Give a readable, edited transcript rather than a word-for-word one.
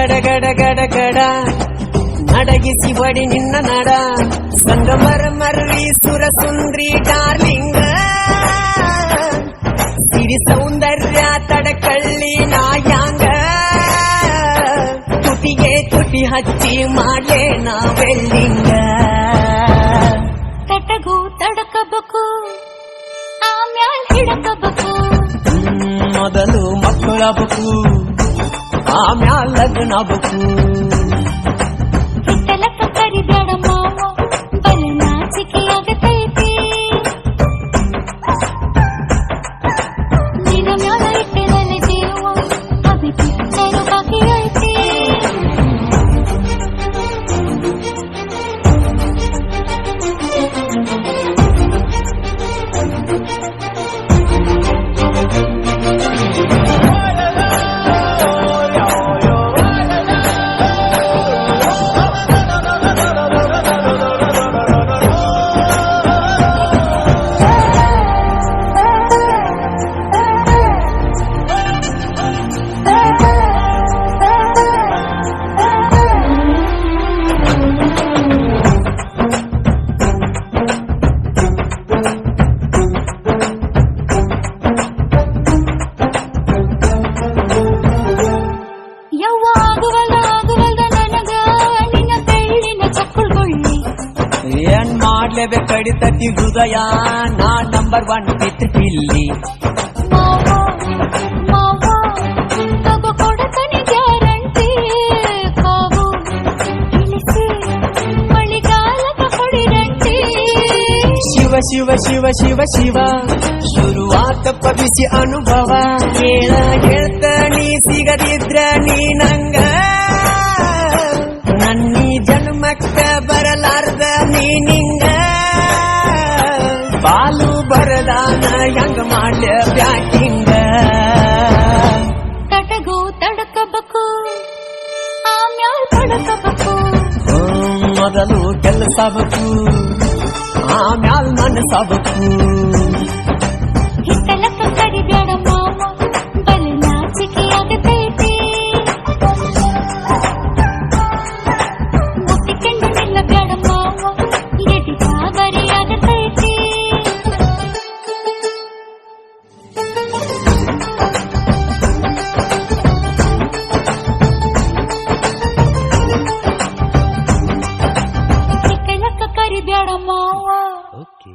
ಗಡ ಗಡ ಗಡ ಗಡ ನಡಗಿಸಿ ಬಡಿ ನಿನ್ನ ನಡ ಸಂಗಮರ ಮರ್ರಿ ಸುರ ಸುಂದ್ರಿ ಡಾರ್ಲಿಂಗ ಸಿರಿ ಸೌಂದರ್ಯ ತಡಕಳ್ಳಿ ನಾಯಾಂಗ ತುಟಿಗೆ ತುಟಿ ಹಚ್ಚಿ ಮಾಡ್ಲೆ ನಾವೆಲ್ಲಿಂಗ ತಟಗೂ ತಡಕಬೇಕು ಆಮ್ಯಾಲ್ ಹಿಡಕಬೇಕು ಮೊದಲು ಮಕ್ಕಳಬೇಕು ಆಮ್ಯಾಲ್ ಲಗ್ನಬೇಕು ಹಿತ್ತಲಕ್ಕ ಕರಿಬೇಡ ಮಾವ ಬಲ ನಾಚಿಕೆ ಆಗತೈತಿ ನಿನ್ನ ಮ್ಯಾಲ ಇಟ್ಟಿರಲ್ಲ ಜೀವ ಅದಕ್ಕೆ ತರು ಬಾಕಿ ಐತಿ ಏನ್ ಮಾಡ್ಲೇಬೇಕು ಕಡಿತತಿ ಹೃದಯ ನಾ ನಂಬರ್ 1 ಬಿತ್ತು ಪಿಲ್ಲಿ ಕೊಡತನಿ ಗ್ಯಾರಂಟಿ ಕಾವು ಇಳಿಸಿ ಮಳಿಗಾಲದ ಹೊಡಿರಂಟಿ ಶಿವ ಶಿವ ಶಿವ ಶಿವ ಶಿವ ಶುರುವಾತಪ್ಪ ಬಿಸಿ ಅನುಭವ ಹೇಳ ಹೇಳ್ತ ನೀ ಸಿಗದಿದ್ರ ನೀ ನಂಗ ನನ್ನೀ ಜನ್ಮಕ್ಕ ಬರಲಾರ್ದ ನೀನಿಂಗ ಬಾಲು ಬರದಾನ ಹೆಂಗ ಮಾಡ್ಯ ಬ್ಯಾಟಿಂಗ ತಟಗೂ ತಡಕಬೇಕು ಆಮ್ಯಾಲ್ ಪಡಕಬೇಕು ಮೊದಲು ಕೆಲಸಬೇಕು ಆಮ್ಯಾಲ್ ಮನಸಬೇಕು ಹಿತ್ತಲಕ್ಕ ಕರಿಬೇಡ ಮಾವ ಬಲ ನಾಚಿಕೆ ಆಗತೈತಿ ಮುಟ್ಟಿಕೊಂಡು ನಿಲ್ಲಬೇಡ ಮಾವ ಎಟಿ ಗಾಬರಿ ಆಗತೈತಿ ಹಿತ್ತಲಕ್ಕ ಕರಿಬೇಡ ಮಾವ ಓಕೆ